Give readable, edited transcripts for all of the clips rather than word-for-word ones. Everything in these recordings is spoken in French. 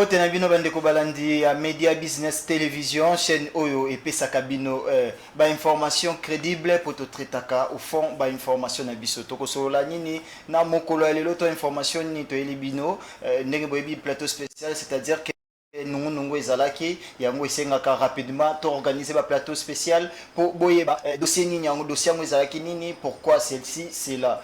Mbote na bino bande ko balandi ya Media Business Télévision chaîne oyo epesaka bino ba information crédible pour to traitaka au fond ba information na biso toko solola nini na mokolo ya lelo to information ni to elibino ndenge boyebi plateau spécial, c'est-à-dire que nous ezalaki yango esengaka rapidement to organiser ba plateau spécial pour boyeba dossier nini yango dossier yango ezalaki nini, pourquoi celle-ci c'est là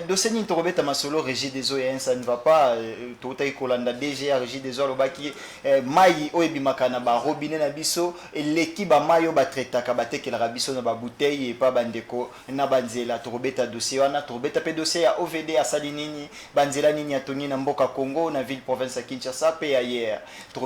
dossier nini to robeta masolo régie des eaux et ça ne va pas to tayi kolanda DG régie des eaux lobaki mai oyebimaka na ba robinet na biso l'équipe ba mayo ba traitaka ba tekela biso na ba bouteille et pas bandeko na banzela to robeta dossier wana to robeta pe dossier ya OVD asali nini banzela nini atoni na mboka Congo na ville province ya Kinshasa pe ailleurs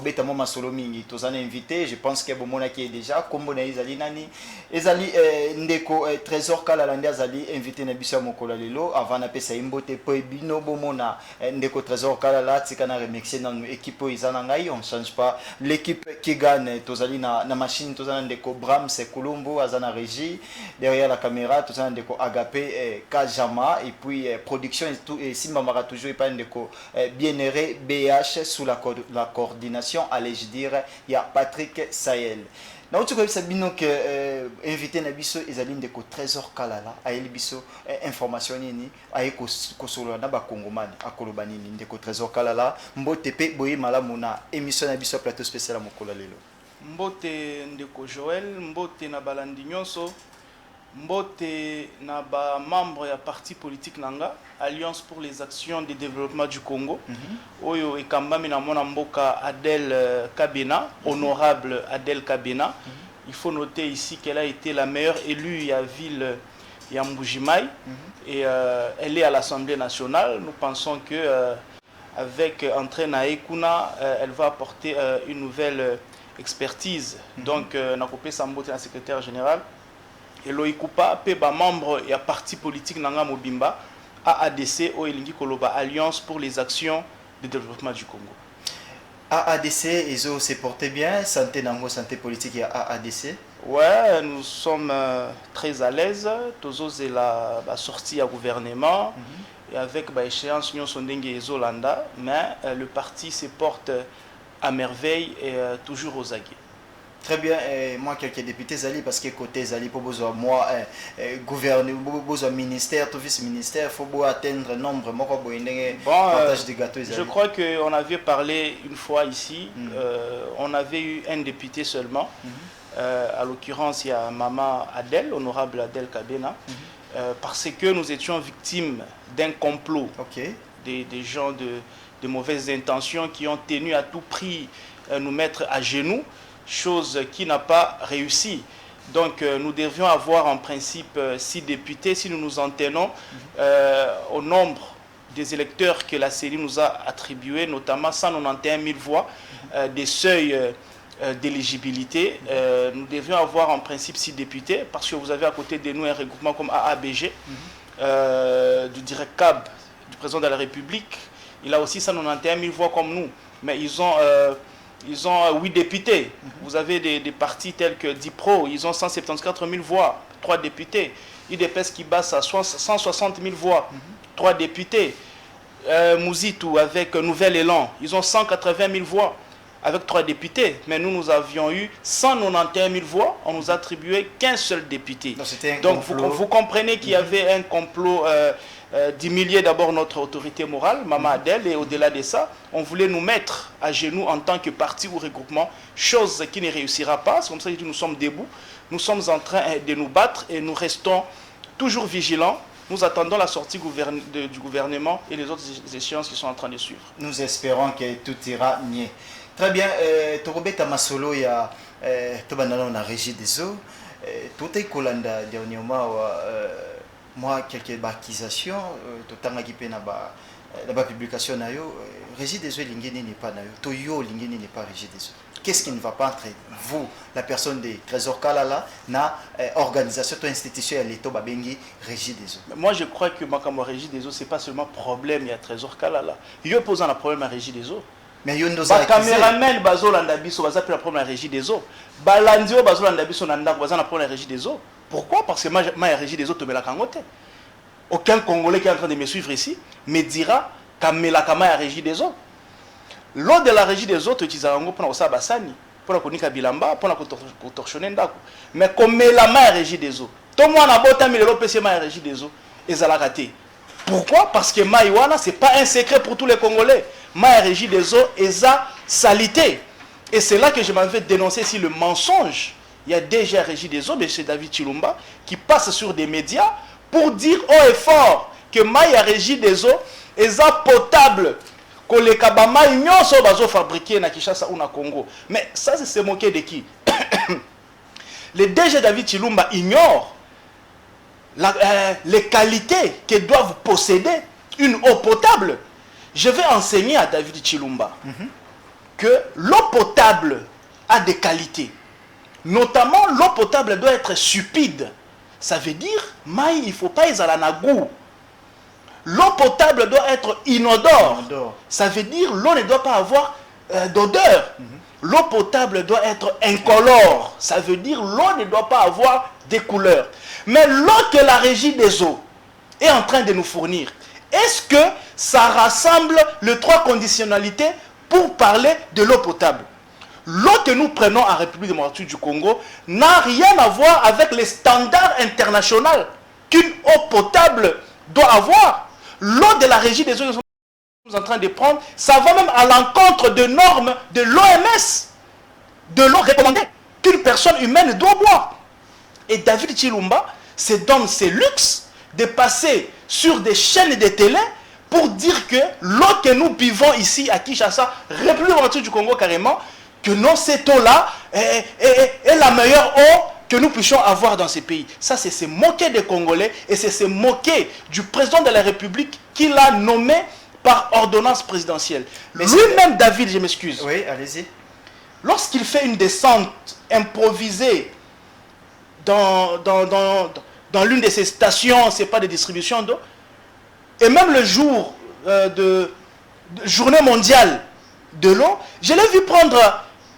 beta mo masolo mingi tozana invité, je pense que bomona qui est déjà kombo na izali nani ezali ndeko Trésor Kalalandi azali invité na biso mokolo lelo avant na pesa imbote po bino bomona ndeko Trésor Kalala tika na remixer na équipe izana ngai, on change pas l'équipe qui gagne, tozali na machine tozana ndeko Bram Sekulumbu azana régie derrière la caméra, tozana ndeko Agapé Kajama et puis production et tout et Simba Mara toujours et pas ndeko Bien-Aimé BH sous la coordination, allez je dire, il y a Patrick Sahel. Na utu kwa bino que invité na biso ezali ndeko Trésor Kalala ayeli biso information nini aye ko solo na ba kongomani akoloba nini ndeko Trésor Kalala mbote pe boye malamu na émission na biso plateau spécial mokolo lelo. Mbote ndeko Joël, mbote na balandi nyonso, mbote na ba membre ya parti politique nanga Alliance pour les actions de développement du Congo. Oyo ekambami na mona mboka Adel Kabena, honorable Adel Kabena. Il faut noter ici qu'elle a été la meilleure élue à ville ya Mbujimai et elle est à l'Assemblée nationale. Nous pensons que avec Entrée na Ekuna, elle va apporter une nouvelle expertise. Donc nakopé Sambote la secrétaire générale et Loïkoupa pe ba membre ya parti politique nanga mobimba AADC Oelingi Koloba Alliance pour les actions de développement du Congo. AADC ils se portent bien, santé nango santé politique et AADC. Ouais, nous sommes très à l'aise. Tozo c'est la sortie à gouvernement et avec ba échéance Nyon Sondenge et Zolanda, mais le parti se porte à merveille et toujours aux aguets. Très bien, moi quelques députés Zali parce que côté Zali pour besoin moi gouvernement besoin ministère tout vice-ministère faut beau atteindre nombre moi partage des gâteaux je crois que on avait parlé une fois ici on avait eu un député seulement à l'occurrence il y a maman Adel, honorable Adel Kabena parce que nous étions victimes d'un complot des gens de mauvaises intentions qui ont tenu à tout prix nous mettre à genoux, chose qui n'a pas réussi. Donc nous devions avoir en principe 6 députés si nous nous en tenons au nombre des électeurs que la CENI nous a attribués, notamment 191 000 voix des seuils d'éligibilité. Nous devions avoir en principe 6 députés parce que vous avez à côté de nous un regroupement comme AABG, du directeur du président de la République. Il a aussi 191 000 voix comme nous, mais ils ont 8 députés. Vous avez des partis tels que DIPRO, ils ont 174 000 voix, 3 députés. IDPS qui basse à 160 000 voix, 3 députés. Mouzitou avec Nouvel Élan, ils ont 180 000 voix avec 3 députés. Mais nous avions eu 191 000 voix, on nous attribuait qu'un seul député. Donc vous comprenez qu'il y avait un complot d'humilier d'abord notre autorité morale, Maman Adel, et au-delà de ça, on voulait nous mettre à genoux en tant que parti ou regroupement, chose qui ne réussira pas. C'est comme ça que nous sommes debout, nous sommes en train de nous battre et nous restons toujours vigilants. Nous attendons la sortie du gouvernement et les autres échéances qui sont en train de suivre. Nous espérons que tout ira mieux. Très bien, Torobeta Masolo, il y a la régie des eaux, tout est colanda dernièrement. Moi, quelques accusations, tout le temps qui la publication na yo, régie des eaux l'ingénie n'est pas na yo, toyo l'ingénie n'est pas régie des eaux. Qu'est-ce qui ne va pas entre vous, la personne de Trésor Kalala, na organisation, ton institution à l'État babengi régie des eaux? Moi, je crois que ma régie des eaux, c'est pas seulement problème il y a Trésor Kalala. Yo posant un problème à régie des eaux. Mais yo nous a caméraman bazo landabiso baza pe la problème à régie des eaux. Balandio bazo landabiso nanda baza na problème à régie des eaux. Pourquoi? Parce que ma régie des eaux te met la kangote. Aucun Congolais qui est en train de me suivre ici me dira Kamela Kama a régie des eaux. l'eau de la régie des eaux totisaka ngo mpona kosala basani mpona konika bilamba mpona kotorshone ndako mais komela mai ya régie des eaux to mwana botami lelo pesi mai ya régie des eaux ezalaka te. Pourquoi? Parce que mai wana c'est pas un secret pour tous les Congolais. Mai ya régie des eaux eza salité. Et c'est là que je m'avais dénoncé ici le mensonge. Il y a déjà régie des eaux, M. David Chilumba, qui passe sur des médias pour dire haut et fort que mai ya régie des eaux est potable. Que les kabama nyonso bazo fabriquer na Kinshasa ou na Congo. Mais ça c'est se moquer de qui? Le DG David Chilumba ignore les qualités que doivent posséder une eau potable. Je vais enseigner à David Chilumba que l'eau potable a des qualités. Notamment, l'eau potable doit être stupide. Ça veut dire, maï, il ne faut pas y aller à goût. L'eau potable doit être inodore. Ça veut dire, l'eau ne doit pas avoir d'odeur. L'eau potable doit être incolore. Ça veut dire, l'eau ne doit pas avoir des couleurs. Mais l'eau que la régie des eaux est en train de nous fournir, est-ce que ça rassemble les trois conditionnalités pour parler de l'eau potable? L'eau que nous prenons en République démocratique du Congo n'a rien à voir avec les standards internationaux qu'une eau potable doit avoir. L'eau de la régie des eaux que nous sommes en train de prendre, ça va même à l'encontre de normes de l'OMS, de l'eau recommandée qu'une personne humaine doit boire. Et David Chilumba se donne ce luxe de passer sur des chaînes de télé pour dire que l'eau que nous buvons ici à Kinshasa, République démocratique du Congo carrément, que non, cette eau-là est la meilleure eau que nous puissions avoir dans ces pays. Ça, c'est se moquer des Congolais et c'est se moquer du président de la République qui l'a nommé par ordonnance présidentielle. Lui-même, David, je m'excuse. Oui, allez-y. Lorsqu'il fait une descente improvisée dans l'une de ces stations, c'est pas de distribution d'eau, et même le jour de journée mondiale de l'eau, je l'ai vu prendre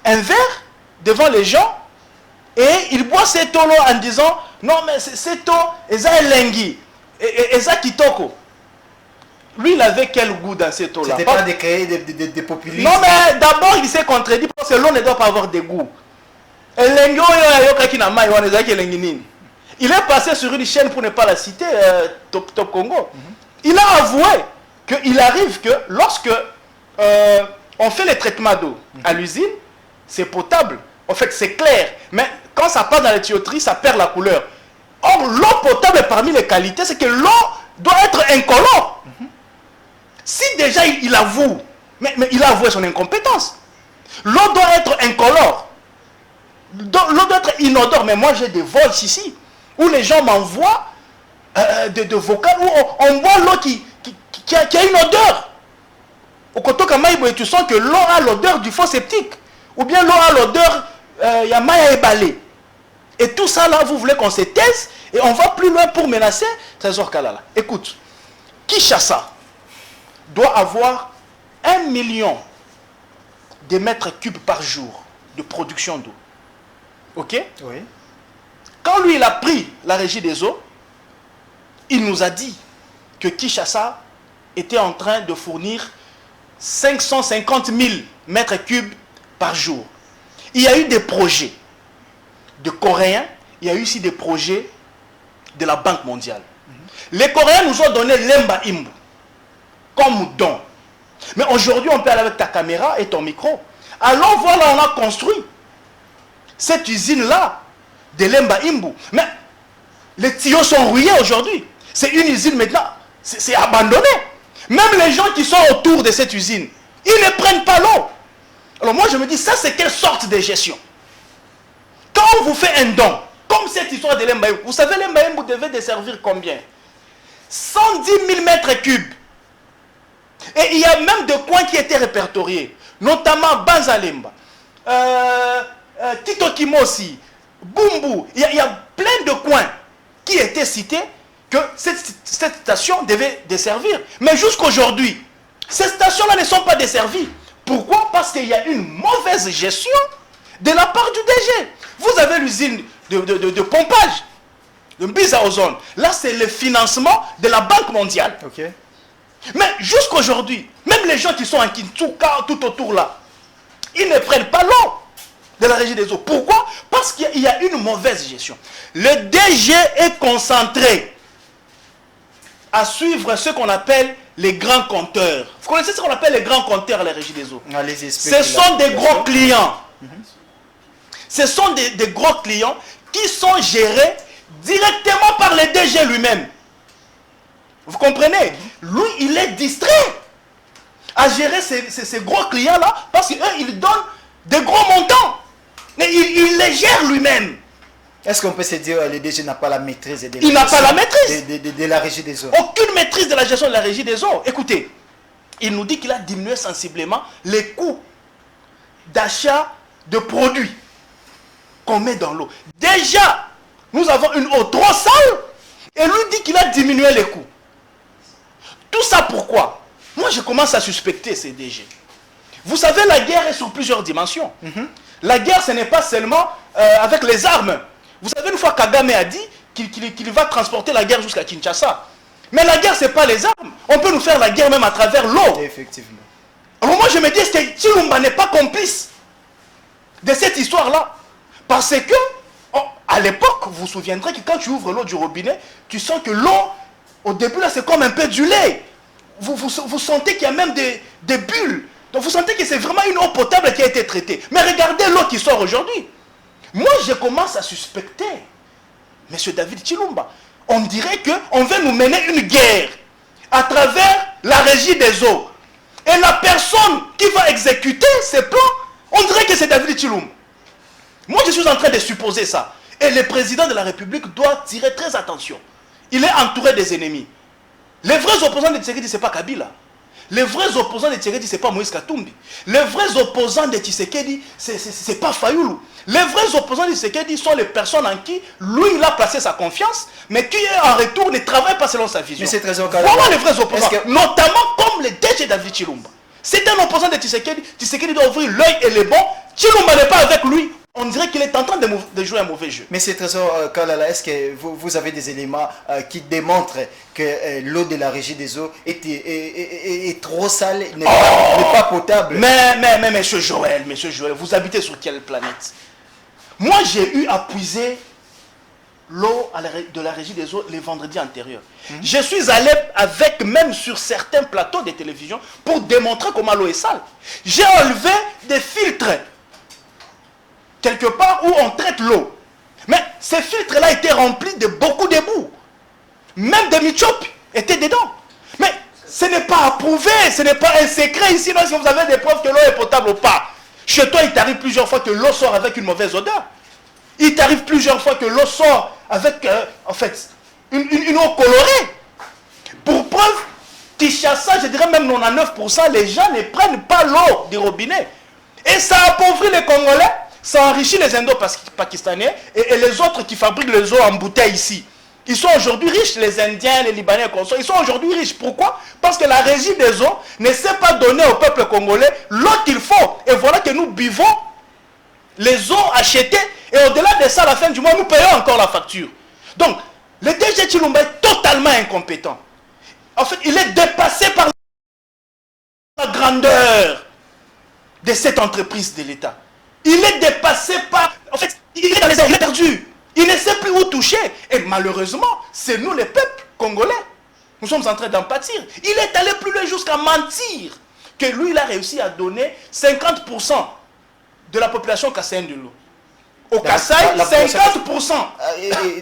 un verre devant les gens et il boit cette eau en disant non mais cette eau eza elengi eza kitoko. Lui il avait quel goût dans cette eau là? C'était pas de créer des populistes. Non mais d'abord il s'est contredit parce que l'eau ne doit pas avoir de goût. Elengi yoka na mai wana eza elengi nini? Il est passé sur une chaîne pour ne pas la citer, Top Congo. Il a avoué qu'il arrive que lorsque on fait les traitements d'eau à l'usine, c'est potable. En fait, c'est clair. Mais quand ça passe dans les tuyauteries, ça perd la couleur. Or, l'eau potable, parmi les qualités, c'est que l'eau doit être incolore. Si déjà il avoue, mais il a avoué son incompétence. L'eau doit être incolore. L'eau doit être inodore. Mais moi, j'ai des vols ici, où les gens m'envoient de vocales, où on boit l'eau qui a une odeur. Au Kotoka Maïbo, tu sens que l'eau a l'odeur du faux septique. Ou bien l'eau a l'odeur, y a maïa ébalé. Et tout ça là, vous voulez qu'on se taise et on va plus loin pour menacer Trésor Kalala. Écoute, Kinshasa doit avoir 1 million de mètres cubes par jour de production d'eau. Ok? Oui. Quand lui il a pris la régie des eaux, il nous a dit que Kinshasa était en train de fournir 550 000 mètres cubes par jour. Il y a eu des projets de Coréens, il y a eu aussi des projets de la Banque mondiale. Les Coréens nous ont donné l'Emba Imbu comme don. Mais aujourd'hui, on peut aller avec ta caméra et ton micro. Allons voir là, on a construit cette usine-là de l'Emba Imbu. Mais les tuyaux sont rouillés aujourd'hui. C'est une usine maintenant, c'est abandonné. Même les gens qui sont autour de cette usine, ils ne prennent pas l'eau. Alors moi je me dis, ça c'est quelle sorte de gestion? Quand on vous fait un don, comme cette histoire de l'Emba Imbu, vous savez l'Emba Imbu devait desservir combien? 110 000 mètres cubes. Et il y a même des coins qui étaient répertoriés, notamment Banzalemba, Tito Kimosi, Bumbu. Il y a plein de coins qui étaient cités que cette station devait desservir. Mais jusqu'aujourd'hui, ces stations-là ne sont pas desservies. Pourquoi? Parce qu'il y a une mauvaise gestion de la part du DG. Vous avez l'usine de pompage, de mise à ozone. Là, c'est le financement de la Banque mondiale. Okay. Mais jusqu'aujourd'hui, même les gens qui sont en Kintuka, tout autour là, ils ne prennent pas l'eau de la régie des eaux. Pourquoi? Parce qu'il y a une mauvaise gestion. Le DG est concentré à suivre ce qu'on appelle les grands compteurs. Vous connaissez ce qu'on appelle les grands compteurs à la régie des eaux? Ce sont des gros clients. Ce sont des gros clients qui sont gérés directement par le DG lui-même. Vous comprenez? Lui, il est distrait à gérer ces gros clients-là parce qu'eux, ils donnent des gros montants. Mais il les gère lui-même. Est-ce qu'on peut se dire que le DG n'a pas la maîtrise il n'a pas la maîtrise de la régie des eaux? Aucune maîtrise de la gestion de la régie des eaux. Écoutez, il nous dit qu'il a diminué sensiblement les coûts d'achat de produits qu'on met dans l'eau. Déjà, nous avons une eau trop sale et lui dit qu'il a diminué les coûts. Tout ça pourquoi? Moi, je commence à suspecter ces DG. Vous savez, la guerre est sur plusieurs dimensions. La guerre, ce n'est pas seulement avec les armes. Vous savez, une fois Kagame a dit qu'il va transporter la guerre jusqu'à Kinshasa. Mais la guerre, ce n'est pas les armes. On peut nous faire la guerre même à travers l'eau. Effectivement. Alors moi, je me dis, est-ce que Tshilumba n'est pas complice de cette histoire-là? Parce que, à l'époque, vous vous souviendrez que quand tu ouvres l'eau du robinet, tu sens que l'eau, au début, là, c'est comme un peu du lait. Vous sentez qu'il y a même des bulles. Donc vous sentez que c'est vraiment une eau potable qui a été traitée. Mais regardez l'eau qui sort aujourd'hui. Moi, je commence à suspecter M. David Tshilumba. On dirait qu'on veut nous mener une guerre à travers la régie des eaux. Et la personne qui va exécuter ces plans, on dirait que c'est David Tshilumba. Moi, je suis en train de supposer ça. Et le président de la République doit tirer très attention. Il est entouré des ennemis. Les vrais opposants de Tshisekedi, ce n'est pas Kabila. Les vrais opposants de Tshisekedi, ce n'est pas Moïse Katumbi. Les vrais opposants de Tshisekedi, ce n'est pas Fayoulou. Les vrais opposants de Tshisekedi sont les personnes en qui lui, il a placé sa confiance, mais qui en retour ne travaillent pas selon sa vision. Voilà les vrais opposants, notamment comme le DG David Tshilumba. C'est un opposant de Tshisekedi. Tshisekedi doit ouvrir l'œil et les bons. Tshilumba n'est pas avec lui. On dirait qu'il est en train de jouer un mauvais jeu. Mais c'est Trésor Kalala, est-ce que vous avez des éléments qui démontrent que l'eau de la régie des eaux est trop sale, n'est pas potable? Mais monsieur Joël, vous habitez sur quelle planète? Moi, j'ai eu à puiser l'eau de la régie des eaux les vendredis antérieurs. Je suis allé avec, même sur certains plateaux de télévision, pour démontrer comment l'eau est sale. J'ai enlevé des filtres quelque part où on traite l'eau. Mais ces filtres-là étaient remplis de beaucoup d'éboues. Même des michopes étaient dedans. Mais ce n'est pas approuvé, ce n'est pas un secret ici. Non, si vous avez des preuves que l'eau est potable ou pas. Chez toi, il t'arrive plusieurs fois que l'eau sort avec une mauvaise odeur. Il t'arrive plusieurs fois que l'eau sort avec, en fait, une eau colorée. Pour preuve, Kinshasa, je dirais même 99%, les gens ne prennent pas l'eau du robinet. Et ça appauvrit les Congolais. Ça enrichit les Indo-Pakistanais et les autres qui fabriquent les eaux en bouteille ici. Ils sont aujourd'hui riches, les Indiens, les Libanais, ils sont aujourd'hui riches. Pourquoi? Parce que la régie des eaux ne sait pas donner au peuple congolais l'eau qu'il faut. Et voilà que nous buvons les eaux achetées. Et au-delà de ça, à la fin du mois, nous payons encore la facture. Donc, le DG Tshilumba est totalement incompétent. En fait, il est dépassé par la grandeur de cette entreprise de l'État. Il est dépassé par... En fait, il est dans les airs, il est perdu. Il ne sait plus où toucher. Et malheureusement, c'est nous les peuples congolais. Nous sommes en train d'en pâtir. Il est allé plus loin jusqu'à mentir que lui, il a réussi à donner 50% de la population kassaïenne de l'eau. Au Kasaï, 50%.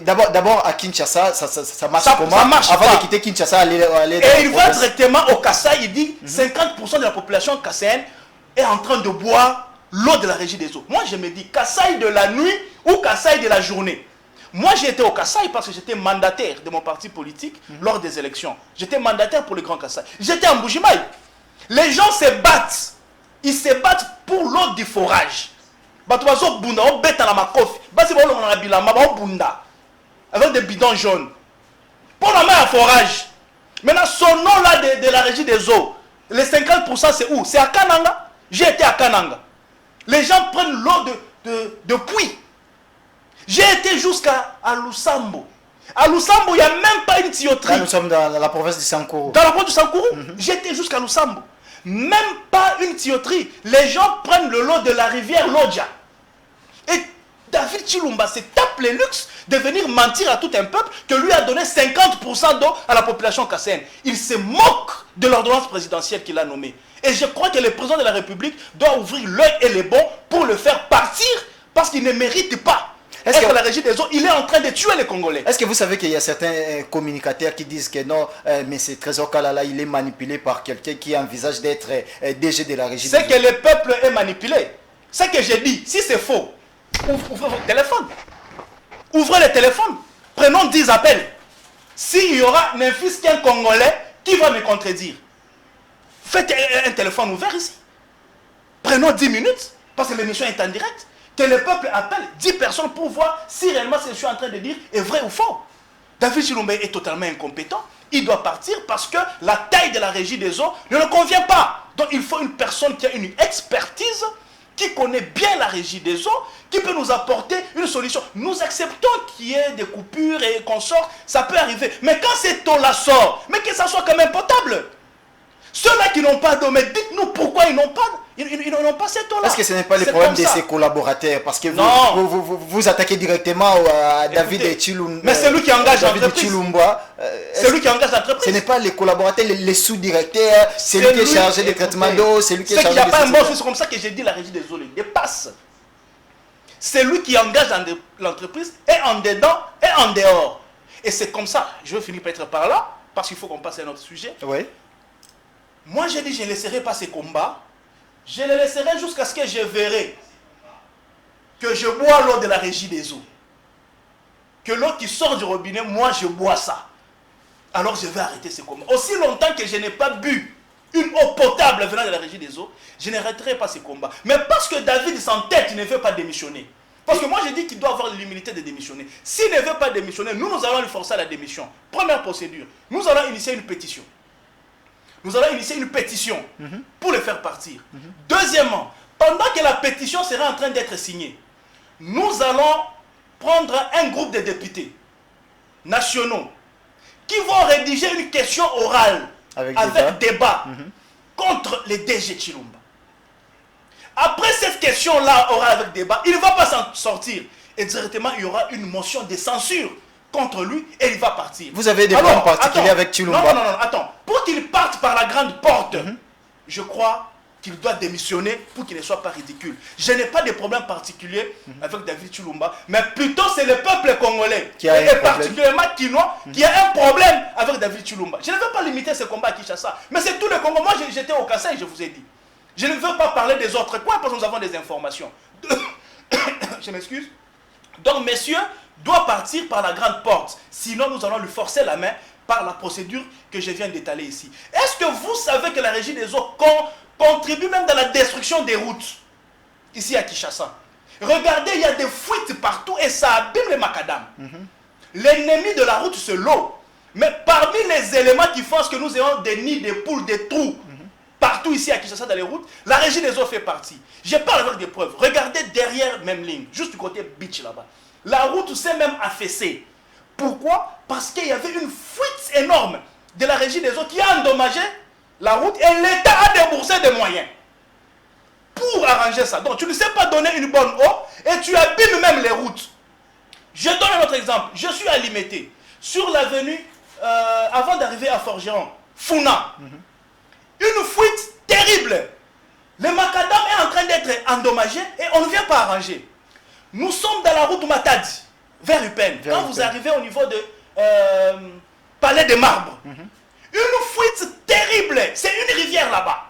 D'abord, à Kinshasa, ça marche comment? Ça marche avant pas. de quitter Kinshasa, aller et il va directement au Kasaï, il dit 50% de la population kassaïenne est en train de boire l'eau de la régie des eaux. Moi, je me dis, Kasaï de la nuit ou Kasaï de la journée. Moi, j'ai été au Kasaï parce que j'étais mandataire de mon parti politique lors des élections. J'étais mandataire pour le Grand Kasaï. J'étais en Mbujimaï. Les gens se battent. Ils se battent pour l'eau du forage. Avec des bidons jaunes. Pour la main à forage. Maintenant, son nom là de la régie des eaux, les 50% c'est où? C'est à Kananga. J'ai été à Kananga. Les gens prennent l'eau de puits. J'ai été jusqu'à Lusambo. À Lusambo, il n'y a même pas une tuyauterie. Là, nous sommes dans la province du Sankourou. Dans la province du Sankourou, j'étais jusqu'à Lusambo. Même pas une tuyauterie. Les gens prennent le lot de la rivière Lodja. Et David Chilumba se tape le luxe de venir mentir à tout un peuple que lui a donné 50% d'eau à la population kasséenne. Il se moque de l'ordonnance présidentielle qu'il a nommée. Et je crois que le président de la République doit ouvrir l'œil et les bons pour le faire partir parce qu'il ne mérite pas. Est-ce que la régie des eaux, il est en train de tuer les Congolais? Est-ce que vous savez qu'il y a certains communicateurs qui disent que non, mais ce Trésor Kalala, il est manipulé par quelqu'un qui envisage d'être DG de la régie des eaux? C'est que le peuple est manipulé. C'est que j'ai dit, si c'est faux, ouvrez votre téléphone. Ouvrez le téléphone. Prenons 10 appels. S'il y aura n'importe qu'un Congolais qui va me contredire, faites un téléphone ouvert ici. Prenons 10 minutes, parce que l'émission est en direct. Que le peuple appelle 10 personnes pour voir si réellement ce que je suis en train de dire est vrai ou faux. David Chilumba est totalement incompétent. Il doit partir parce que la taille de la régie des eaux ne le convient pas. Donc il faut une personne qui a une expertise, qui connaît bien la régie des eaux, qui peut nous apporter une solution. Nous acceptons qu'il y ait des coupures et qu'on sorte, ça peut arriver. Mais quand cette eau-là sort, mais que ça soit quand même potable. Ceux-là qui n'ont pas d'eau, mais dites-nous pourquoi ils n'ont pas cette eau-là. Est-ce que ce n'est pas le problème de ses collaborateurs? Parce que vous attaquez directement à David Chilumba. Mais c'est lui qui engage l'entreprise. C'est lui qui engage l'entreprise. Ce n'est pas les collaborateurs, les sous-directeurs, c'est lui qui est chargé des traitements d'eau, c'est lui qui est chargé des... C'est qu'il n'y a pas un bon, c'est comme ça que j'ai dit la régie des eaux, il dépasse. C'est lui qui engage l'entreprise, et en dedans, et en dehors. Et c'est comme ça, je vais finir peut-être par là, parce qu'il faut qu'on passe à un autre sujet. Oui. Moi, j'ai dit, je ne laisserai pas ces combats. Je les laisserai jusqu'à ce que je verrai que je bois l'eau de la régie des eaux. Que l'eau qui sort du robinet, moi, je bois ça. Alors, je vais arrêter ces combats. Aussi longtemps que je n'ai pas bu une eau potable venant de la régie des eaux, je n'arrêterai pas ces combats. Mais parce que David s'entête, il ne veut pas démissionner. Parce que moi, j'ai dit qu'il doit avoir l'humilité de démissionner. S'il ne veut pas démissionner, nous allons lui forcer à la démission. Première procédure, nous allons initier une pétition. Nous allons initier une pétition pour le faire partir. Deuxièmement, pendant que la pétition sera en train d'être signée, nous allons prendre un groupe de députés nationaux qui vont rédiger une question orale avec débat contre les DG Chilumba. Après cette question-là orale avec débat, il ne va pas s'en sortir. Et directement, il y aura une motion de censure contre lui et il va partir. Vous avez des problèmes particuliers avec Chilumba? Non, attends. Pour qu'il parte par la grande porte, je crois qu'il doit démissionner pour qu'il ne soit pas ridicule. Je n'ai pas de problème particulier avec David Chilumba, mais plutôt c'est le peuple congolais, et particulièrement Kinois, qui a un problème avec David Chilumba. Je ne veux pas limiter ce combat à Kinshasa, mais c'est tout le Congo. Moi, j'étais au Kassai, je vous ai dit. Je ne veux pas parler des autres coins parce que nous avons des informations. Je m'excuse. Donc, messieurs, doit partir par la grande porte. Sinon, nous allons lui forcer la main par la procédure que je viens d'étaler ici. Est-ce que vous savez que la régie des eaux contribue même dans la destruction des routes ici à Kinshasa? Regardez, il y a des fuites partout et ça abîme les macadams. L'ennemi de la route, c'est l'eau. Mais parmi les éléments qui font que nous ayons des nids, des poules, des trous, partout ici à Kinshasa dans les routes, la régie des eaux fait partie. Je parle avec des preuves. Regardez derrière même ligne, juste du côté beach là-bas. La route s'est même affaissée. Pourquoi? Parce qu'il y avait une fuite énorme de la régie des eaux qui a endommagé la route et l'État a déboursé des moyens pour arranger ça. Donc tu ne sais pas donner une bonne eau et tu abîmes même les routes. Je donne un autre exemple. Je suis à Limété, sur l'avenue, avant d'arriver à Forgeron, Funa. Une fuite terrible. Le macadam est en train d'être endommagé et on ne vient pas arranger. Nous sommes dans la route Matadi, vers Upen. Quand vous arrivez au niveau de Palais des Marbres, une fuite terrible. C'est une rivière là-bas.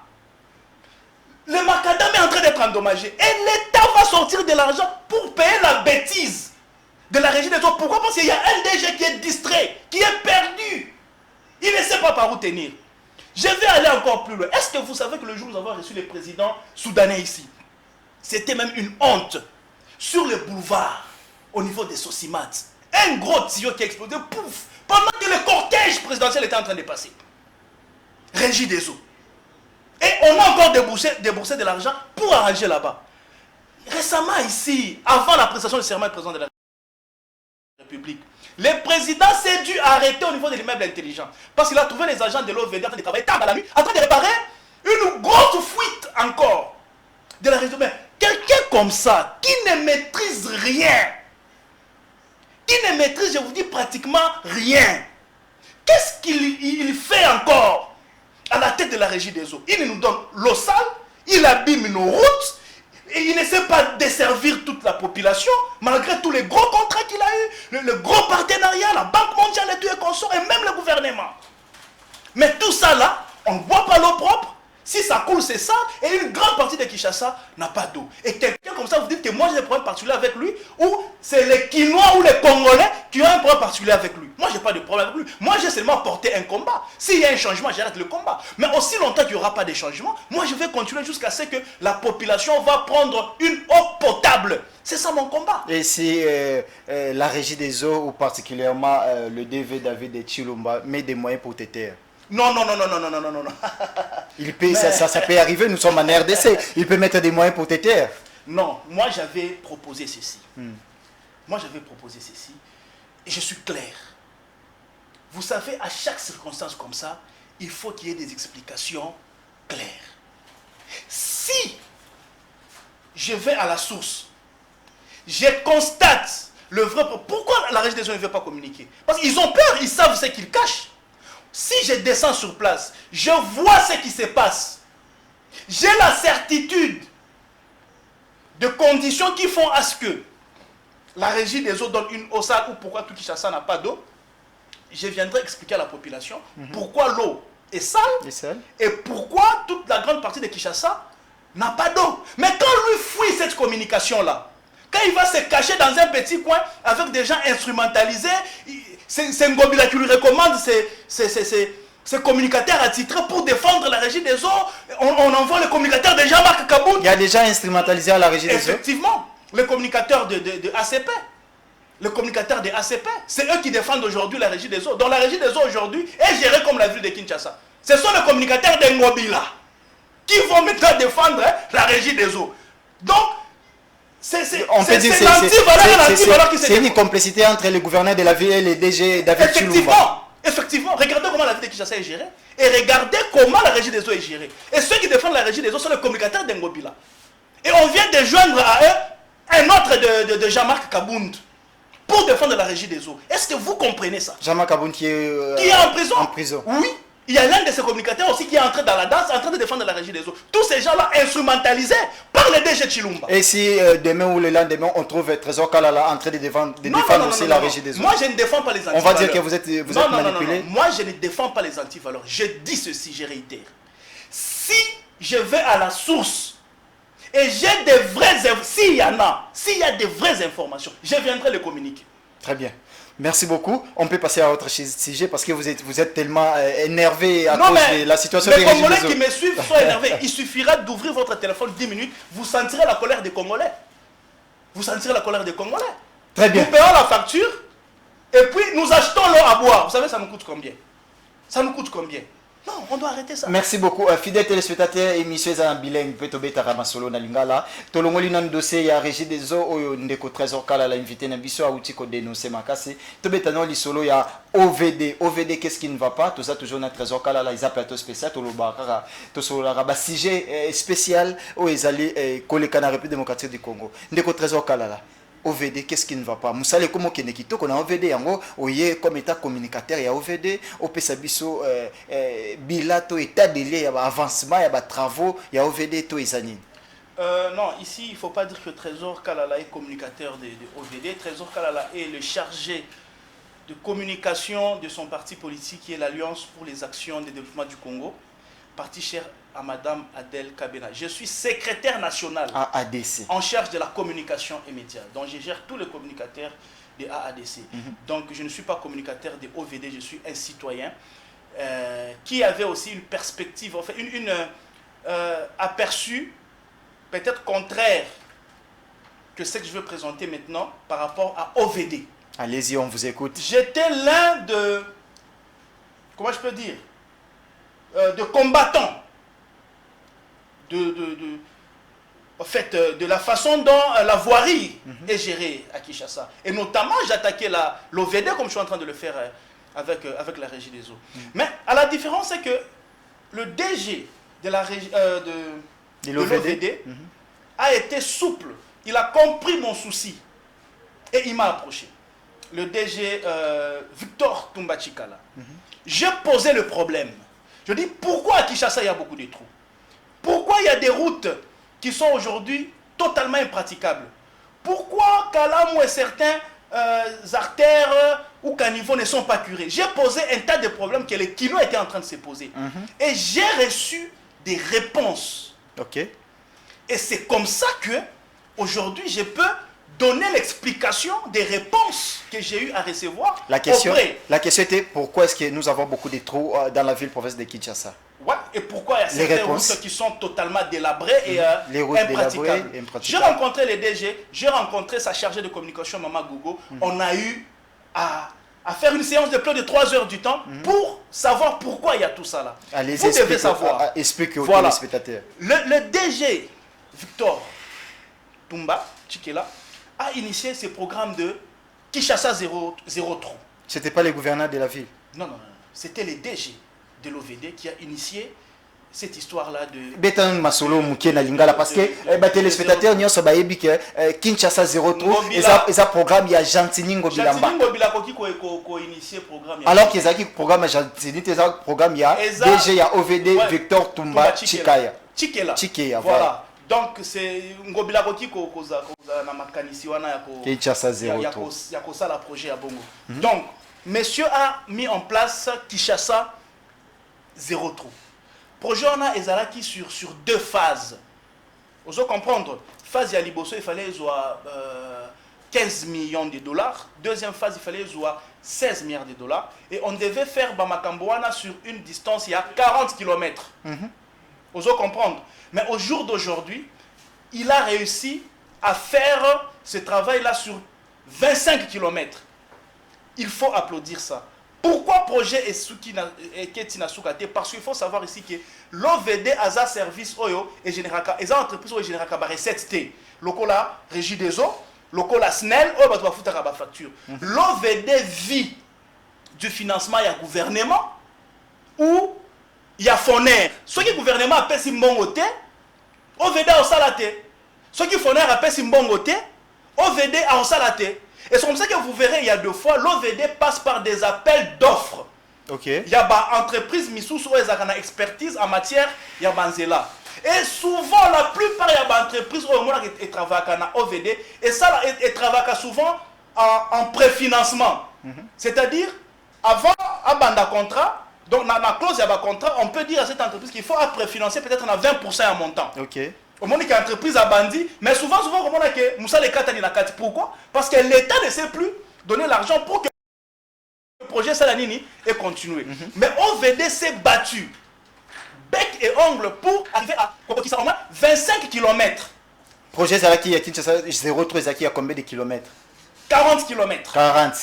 Le macadam est en train d'être endommagé. Et l'État va sortir de l'argent pour payer la bêtise de la régie des eaux. Pourquoi? Parce qu'il y a un DG qui est distrait, qui est perdu. Il ne sait pas par où tenir. Je vais aller encore plus loin. Est-ce que vous savez que le jour où nous avons reçu le président soudanais ici, c'était même une honte. Sur le boulevard, au niveau des Sosimat, un gros tuyau qui a explosé, pouf, pendant que le cortège présidentiel était en train de passer. Régie des eaux. Et on a encore déboursé de l'argent pour arranger là-bas. Récemment ici, avant la prestation du serment du président de la République, Le président s'est dû arrêter au niveau de l'immeuble intelligent. Parce qu'il a trouvé les agents de l'OVD en train de travailler tard dans la nuit, en train de réparer une grosse fuite encore de la région. Mais quelqu'un comme ça, qui ne maîtrise rien, qui ne maîtrise, je vous dis, pratiquement rien, qu'est-ce qu'il fait encore à la tête de la régie des eaux? Il nous donne l'eau sale, il abîme nos routes, et il ne sait pas desservir toute la population, malgré tous les gros contrats qu'il a eu, le gros partenariat, la Banque mondiale et tout et consorts, et même le gouvernement. Mais tout ça là, on ne boit pas l'eau propre. Si ça coule, c'est ça. Et une grande partie de Kinshasa n'a pas d'eau. Et quelqu'un comme ça, vous dites que moi j'ai un problème particulier avec lui, ou c'est les Quinois ou les Congolais qui ont un problème particulier avec lui. Moi, j'ai pas de problème avec lui. Moi, j'ai seulement porté un combat. S'il y a un changement, j'arrête le combat. Mais aussi longtemps qu'il n'y aura pas de changement, moi, je vais continuer jusqu'à ce que la population va prendre une eau potable. C'est ça mon combat. Et si la régie des eaux, ou particulièrement le DV David de Chilumba, met des moyens pour te taire? Non, non, non, non, non, non, non, non, non. Il peut, ça peut arriver, nous sommes en RDC. Il peut mettre des moyens pour te taire. Non, moi j'avais proposé ceci. Moi j'avais proposé ceci. Et je suis clair. Vous savez, à chaque circonstance comme ça, il faut qu'il y ait des explications claires. Si je vais à la source, je constate le vrai... Pourquoi la régie des eaux ne veut pas communiquer? Parce qu'ils ont peur, ils savent ce qu'ils cachent. Si je descends sur place, je vois ce qui se passe. J'ai la certitude de conditions qui font à ce que la régie des eaux donne une eau sale ou pourquoi tout Kinshasa n'a pas d'eau. Je viendrai expliquer à la population pourquoi l'eau est sale et pourquoi toute la grande partie de Kinshasa n'a pas d'eau. Mais quand lui fuit cette communication-là, quand il va se cacher dans un petit coin avec des gens instrumentalisés, c'est Ngobila qui lui recommande ces communicateurs attitrés pour défendre la régie des eaux. On envoie le communicateur de Jean-Marc Kaboun. Il y a des gens instrumentalisés à la régie des eaux. Effectivement, le communicateur de ACP. Le communicateur de ACP, c'est eux qui défendent aujourd'hui la régie des eaux. Donc la régie des eaux aujourd'hui est gérée comme la ville de Kinshasa. Ce sont les communicateurs de Ngobila qui vont maintenant défendre la régie des eaux. Donc, c'est une complicité entre le gouverneur de la ville et le DG David Chilumba. Effectivement, regardez comment la ville de Kinshasa est gérée et regardez comment la régie des eaux est gérée. Et ceux qui défendent la régie des eaux sont les communicateurs d'Engobila. Et on vient de joindre à eux un autre de Jean-Marc Kabound pour défendre la régie des eaux. Est-ce que vous comprenez ça? Jean-Marc Kabound qui est en prison. En prison. Oui. Il y a l'un de ces communicateurs aussi qui est entré dans la danse, en train de défendre la régie des eaux. Tous ces gens-là instrumentalisés par le DG Chilumba. Et si demain ou le lendemain, on trouve Trésor Kalala en train de défendre aussi la régie des eaux? Moi, je ne défends pas les antivaleurs. On va dire que vous êtes manipulé. Non. Moi, je ne défends pas les antivaleurs. Je dis ceci, je réitère. Si je vais à la source et j'ai des vraies... s'il y a des vraies informations, je viendrai les communiquer. Très bien. Merci beaucoup. On peut passer à autre sujet parce que vous êtes tellement énervé à cause de la situation des régimes des eaux. Les Congolais qui me suivent sont énervés. Il suffira d'ouvrir votre téléphone 10 minutes. Vous sentirez la colère des Congolais. Vous sentirez la colère des Congolais. Très bien. Nous payons la facture et puis nous achetons l'eau à boire. Vous savez, ça nous coûte combien? Ça nous coûte combien? Non, on doit arrêter ça. Merci beaucoup. Fidèles téléspectateurs, émission en bilingue, Petobeta Ramasolo na Lingala. Tolongoli nan dossier ya régie des eaux, oyo ndeko Trésor Kalala invité na biso a outi ko dénoncer makasi. Tobeta no lisolo ya OVD. OVD, qu'est-ce qui ne va pas? Tout ça toujours na Trésor Kalala, ils a plateau spécial, tolobara, tosolara ba sujet spécial o ezali koleka na République démocratique du Congo. Ndeko Trésor Kalala. OVD, qu'est-ce qui ne va pas? Moussale comme Kenekito, qu'on a OVD, yango, oye comme état communicateur, il y a OVD, au Pesabiso, bilato, état de lié, il y a avancement, il y a travaux, il y a OVD, tout Isanin. Non, ici, il ne faut pas dire que Trésor Kalala est communicateur de OVD. Trésor Kalala est le chargé de communication de son parti politique, qui est l'Alliance pour les actions de développement du Congo, parti cher à Madame Adel Kabena. Je suis secrétaire national en charge de la communication et médias. Donc je gère tous les communicateurs de AADC. Donc je ne suis pas communicateur de OVD, je suis un citoyen qui avait aussi une perspective, enfin une aperçu peut-être contraire que ce que je veux présenter maintenant par rapport à OVD. Allez-y, on vous écoute. J'étais l'un de, comment je peux dire, de combattants en fait, de la façon dont la voirie est gérée à Kinshasa. Et notamment, j'attaquais l'OVD comme je suis en train de le faire avec la régie des eaux. Mais à la différence, c'est que le DG de l'OVD a été souple. Il a compris mon souci et il m'a approché. Le DG Victor Tumbachikala. J'ai posé le problème. Je dis, pourquoi à Kinshasa il y a beaucoup de trous? Pourquoi il y a des routes qui sont aujourd'hui totalement impraticables? Pourquoi Kalamou et certains artères ou caniveaux ne sont pas curés? J'ai posé un tas de problèmes que les kilos étaient en train de se poser. Et j'ai reçu des réponses. Ok. Et c'est comme ça que aujourd'hui je peux donner l'explication des réponses que j'ai eu à recevoir. La question était pourquoi est-ce que nous avons beaucoup de trous dans la ville province de Kinshasa? Ouais, et pourquoi il y a certaines routes qui sont totalement délabrées et impraticables. J'ai rencontré les DG, j'ai rencontré sa chargée de communication, Maman Gogo. On a eu à faire une séance de plus de 3 heures du temps pour savoir pourquoi il y a tout ça là. Vous devez savoir. Expliquez aux voilà. téléspectateurs. Le DG Victor Tumba Chikela a initié ce programme de Kinshasa 0 trou. C'était pas les gouverneurs de la ville? Non. C'était les DG de l'OVD qui a initié cette histoire-là de... Betan Masolo Mouké na Lingala, parce que les téléspectateurs n'y ont pas dit que Kinshasa 0 trou, et ça programme, il y a Gentini Ngobilamba. Gentini Ngobilamba qui a initié le programme. Alors qu'il y a un programme, Gentini, il y a un programme, il y a DG, il y a OVD, Victor Tumba Chikaya. Chikela. Voilà. Donc, c'est Ngobilamba qui a makanisi wana Kinshasa 0 trou. Il y a ça la projet à Bongo. Donc, monsieur a mis en place Kinshasa 0 trou. Projet on a ezalaki sur 2 phases. Vous allez comprendre. Phase ya liboso il fallait 15 millions de dollars. Deuxième phase il fallait 16 milliards de dollars. Et on devait faire Bamakamboana sur une distance il y a 40 km. Vous allez comprendre. Mais au jour d'aujourd'hui, il a réussi à faire ce travail là sur 25 km. Il faut applaudir ça. Pourquoi projet est Soukate? Parce qu'il faut savoir ici que l'OVD a un service Oyo et Généraka, et une entreprise Oyo Généraka ba recette T. Lokola régie des eaux, lokola SNEL, Oyo ba futa ba facture. L'OVD vit du financement, il y a gouvernement ou il y a FONER. Ce qui gouvernement appelle Simbongote, OVD a salate. Ce qui FONER appelle Simbongote, OVD a salate. Et c'est comme ça que vous verrez, il y a 2 fois, l'OVD passe par des appels d'offres. Okay. Il y a une entreprise Missous où ils ont une expertise en matière, il y a Banzela. Et souvent, la plupart, il y a une entreprise où ils travaillent en OVD. Et ça, ils travaillent souvent en préfinancement. C'est-à-dire, avant un contrat, donc dans la clause, il y a un contrat, on peut dire à cette entreprise qu'il faut préfinancer peut-être à 20% en montant. Okay. Au moment où l'entreprise a bandit, mais souvent, comme on a que Moussa les Katani la Kati. Pourquoi? Parce que l'État ne sait plus donner l'argent pour que le projet Salanini ait continué. Mais OVD s'est battu, bec et ongle, pour arriver à au moins 25 km. Projet Zalaki à Kinshasa 0 trou, il y a combien de kilomètres? 40 km. 40.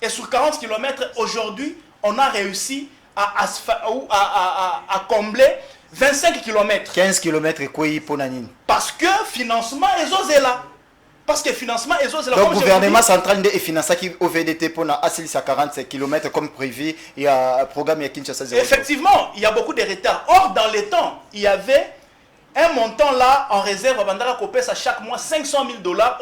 Et sur 40 km, aujourd'hui, on a réussi à combler 25 km. 15 km et quoi pour Nanine? Parce que financement est osé là. Parce que financement est osé là. Donc le gouvernement central de financer qui OVDT pour na 40 km comme prévu. Il y a un programme à Kinshasa 0. Effectivement, il y a beaucoup de retards. Or, dans les temps, il y avait un montant là en réserve à Bandara Kopes à chaque mois 500 000 dollars.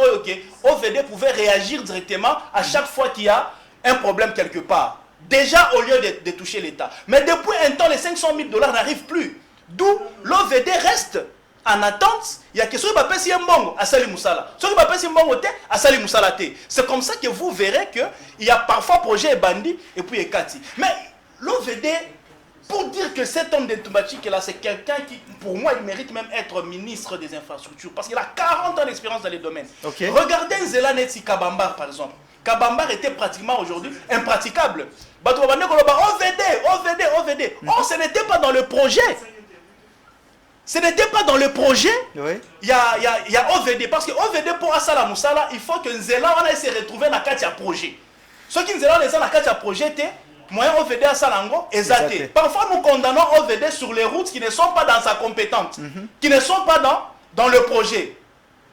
OVD pouvait réagir directement à chaque fois qu'il y a un problème quelque part. Déjà au lieu de toucher l'État. Mais depuis un temps, les 500 000 dollars n'arrivent plus. D'où l'OVD reste en attente. Il y a question qui va passer un bon à Sali Moussala. Ce qui va passer un bon à Sali Moussala. C'est comme ça que vous verrez qu'il y a parfois projet bandit et puis Ekati. Mais l'OVD, pour dire que cet homme de Tumbachi là, c'est quelqu'un qui, pour moi, il mérite même être ministre des infrastructures. Parce qu'il a 40 ans d'expérience dans les domaines. Okay. Regardez Zelanetsi Kabambar par exemple. Kabambar était pratiquement aujourd'hui impraticable. OVD. Oh, ce n'était pas dans le projet. Ce n'était pas dans le projet. Oui. Il y a OVD. Parce que OVD pour Asala Moussala, il faut que Nzela on se retrouver dans le projet. Ceux qui Nzela on dans le projet, moyen OVD à Salango, exact. Parfois nous condamnons OVD sur les routes qui ne sont pas dans sa compétence, qui ne sont pas dans le projet.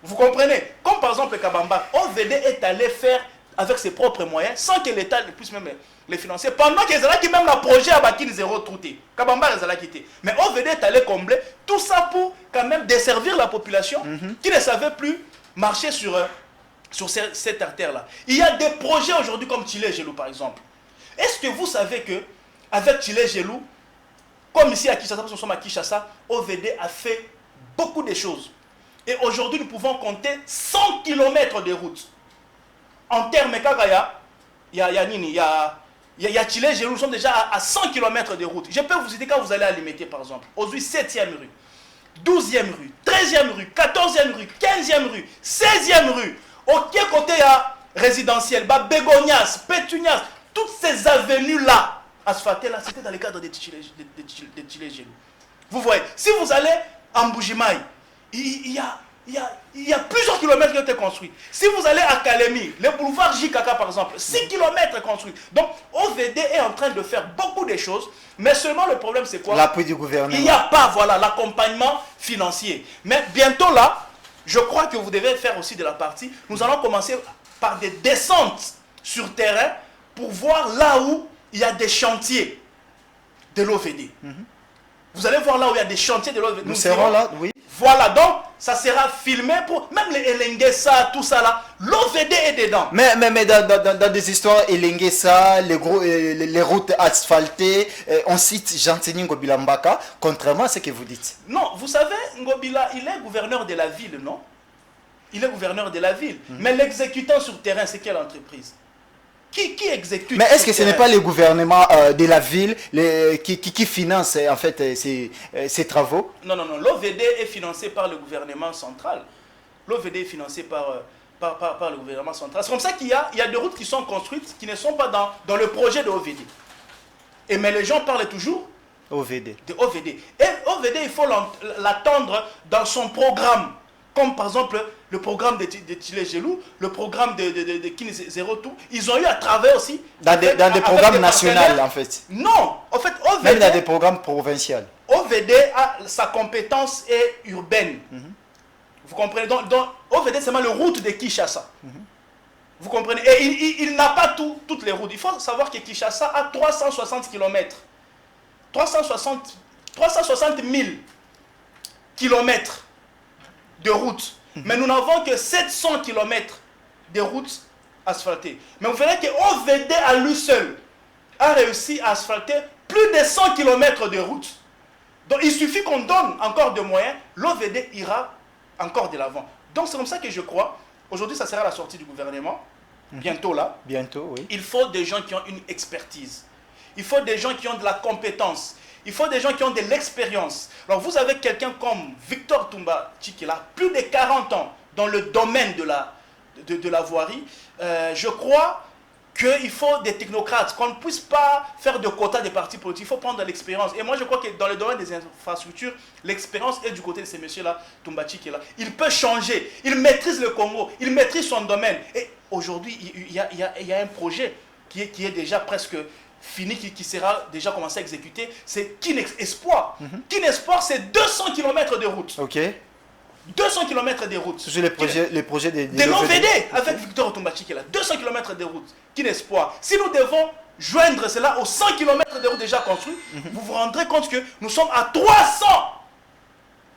Vous comprenez? Comme par exemple Kabamba, OVD est allé faire avec ses propres moyens, sans que l'État ne puisse même les financer. Pendant qu'ils allaient même le projet à Bakin zéro trouté. Kabamba les allait quitter. Mais OVD est allé combler tout ça pour quand même desservir la population qui ne savait plus marcher sur cette artère-là. Il y a des projets aujourd'hui comme Tilé-Gelou par exemple. Est-ce que vous savez que avec Tilé-Gelou, comme ici à Kinshasa, parce que nous sommes à Kinshasa, OVD a fait beaucoup de choses. Et aujourd'hui, nous pouvons compter 100 km de route. En termes, il y a Tilé-Gelou, nous sommes déjà à 100 km de route. Je peux vous citer quand vous allez à Limité, par exemple. Aujourd'hui, 7e rue, 12e rue, 13e rue, 14e rue, 15e rue, 16e rue. Au côté, il y a résidentiel, Bégonias, Pétunias, toutes ces avenues-là, asphaltées là, c'était dans le cadre de Tilé-Gelou. Vous voyez, si vous allez en Bujimaï, il y a plusieurs kilomètres qui ont été construits. Si vous allez à Kalemi, le boulevard Jikaka par exemple, 6 kilomètres construits. Donc OVD est en train de faire beaucoup de choses, mais seulement le problème c'est quoi? L'appui du gouvernement. Il n'y a pas, voilà, l'accompagnement financier. Mais bientôt là, je crois que vous devez faire aussi de la partie. Nous allons commencer par des descentes sur terrain pour voir là où il y a des chantiers de l'OVD. Vous allez voir là où il y a des chantiers de l'OVD. Nous serons là, oui. Voilà, donc ça sera filmé pour même les Elengesa, tout ça là. L'OVD est dedans. Mais dans des histoires Elengesa, les routes asphaltées, on cite Jean-Tini Ngobila Mbaka, contrairement à ce que vous dites. Non, vous savez, Ngobila, il est gouverneur de la ville, non? Il est gouverneur de la ville. Mais l'exécutant sur terrain, c'est quelle entreprise? Qui exécute? Mais est-ce que ce n'est pas le gouvernement de la ville qui finance en fait ces travaux? Non. L'OVD est financé par le gouvernement central. L'OVD est financé par le gouvernement central. C'est comme ça qu'il y a des routes qui sont construites qui ne sont pas dans le projet de OVD. Mais les gens parlent toujours OVD. de OVD. Et OVD, il faut l'attendre dans son programme. Comme par exemple le programme de Tilé-Gelou, le programme de Kin Zero Tout. Ils ont eu à travailler aussi dans des programmes nationaux en fait. Non, en fait OVD, même dans des programmes provinciaux. OVD a sa compétence est urbaine. Vous comprenez? Donc OVD c'est le route de Kinshasa. Vous comprenez? Et il n'a pas toutes les routes. Il faut savoir que Kinshasa a 360 km. 360 000 km de route. Mais nous n'avons que 700 km de routes asphaltées. Mais vous verrez que OVD à lui seul a réussi à asphalter plus de 100 km de route. Donc il suffit qu'on donne encore de moyens, l'OVD ira encore de l'avant. Donc c'est comme ça que je crois, aujourd'hui ça sera la sortie du gouvernement, bientôt là. Bientôt, oui. Il faut des gens qui ont une expertise. Il faut des gens qui ont de la compétence. Il faut des gens qui ont de l'expérience. Alors vous avez quelqu'un comme Victor Toumba Tchikela, plus de 40 ans dans le domaine de la voirie. Je crois qu'il faut des technocrates, qu'on ne puisse pas faire de quotas des partis politiques. Il faut prendre de l'expérience. Et moi je crois que dans le domaine des infrastructures, l'expérience est du côté de ces messieurs-là, Toumba Tchikela. Il peut changer. Il maîtrise le Congo. Il maîtrise son domaine. Et aujourd'hui, il y a un projet qui est déjà presque fini, qui sera déjà commencé à exécuter, c'est Kinex Espoir. Kinex Espoir, c'est 200 km de route. Ok. 200 km de route. C'est les projets de l'OVD avec Victor Toumbachi qui est là. 200 km de route. Kinex Espoir. Si nous devons joindre cela aux 100 km de route déjà construits, vous vous rendrez compte que nous sommes à 300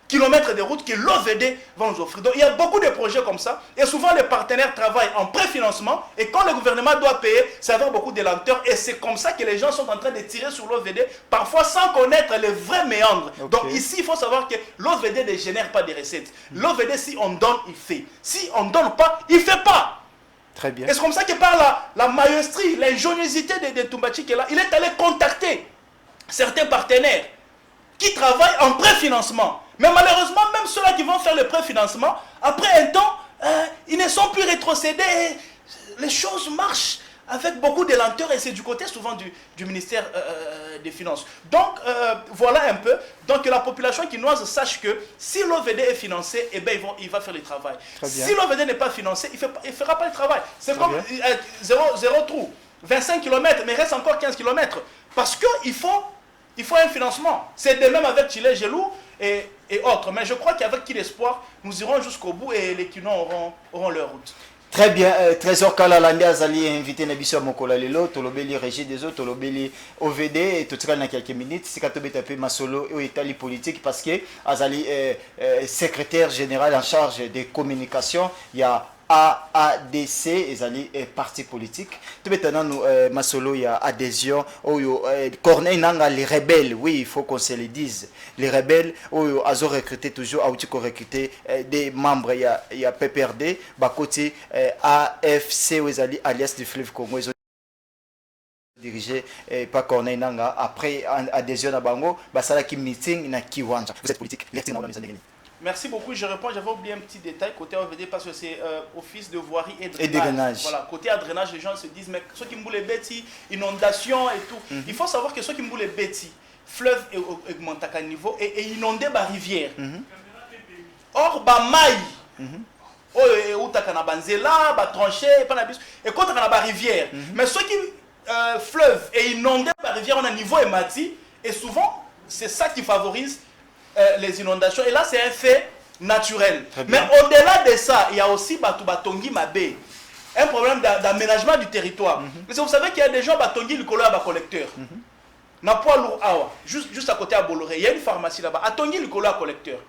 km de route que l'OVD va nous offrir. Donc il y a beaucoup de projets comme ça et souvent les partenaires travaillent en préfinancement et quand le gouvernement doit payer, ça va beaucoup de lenteur et c'est comme ça que les gens sont en train de tirer sur l'OVD, parfois sans connaître les vrais méandres. Okay. Donc ici il faut savoir que l'OVD ne génère pas de recettes. L'OVD si on donne, il fait. Si on ne donne pas, il ne fait pas. Très bien. Et c'est comme ça que par la maïostrie, l'ingéniosité de Toumbachi qui est là, il est allé contacter certains partenaires qui travaillent en préfinancement. Mais malheureusement, même ceux-là qui vont faire le préfinancement, après un temps, ils ne sont plus rétrocédés. Les choses marchent avec beaucoup de lenteur et c'est du côté souvent du ministère des Finances. Donc, voilà un peu. Donc, que la population quinoise sache que si l'OVD est financé, eh ben, il va faire le travail. Si l'OVD n'est pas financé, il ne fera pas le travail. C'est comme zéro trou, 25 km, mais il reste encore 15 km. Parce qu'il faut un financement. C'est de même avec Tilé-Gelou. et autres. Mais je crois qu'avec qui l'espoir, nous irons jusqu'au bout et les Kinons auront leur route. Très bien, Trésor Kalalandi Azali invité Nabiso Mokola Lelo, Tolobeli Régie des autres, Tolobeli OVD et tout ça dans quelques minutes. C'est quand tu tapé Masolo et Italie politique parce que Azali secrétaire général en charge des communications. Il y a AADC, Ezali parti politique. Tout maintenant nous Masolo il y a adhésion. Corneille Nanga les rebelles, oui il faut qu'on se le dise. Les rebelles, ont recruté toujours, ont recruté des membres. Il y a PPRD, Bakoti AFC, Ezali alias du fleuve Congo. Ils ont dirigé par Corneille Nanga. Après adhésion à Bango, Basala qui meeting na Kiwanja. Vous êtes politique, Merci beaucoup, je réponds. J'avais oublié un petit détail côté OVD parce que c'est office de voirie et de drainage. Voilà, côté à drainage, les gens se disent, mais ceux qui me boulent les bêtis, inondation et tout. Il faut savoir que ceux qui me boulent les bêtis, fleuve augmente à niveau et inondé par rivière. Or, maille, ou t'as qu'un banzela, ba tranché, pas n'abus. Et quand t'as qu'un rivière, mais ceux qui fleuve et inondé par rivière, on a niveau et mati, et souvent, c'est ça qui favorise les inondations. Et là, c'est un fait naturel. Mais au-delà de ça, il y a aussi Batongi Mabé, un problème d'aménagement du territoire. Parce que vous savez qu'il y a des gens Batongi Likolo à collecteur. Na poids lourd awa, juste à côté à Bolloré, il y a une pharmacie là-bas. Atongi Likolo à collecteur.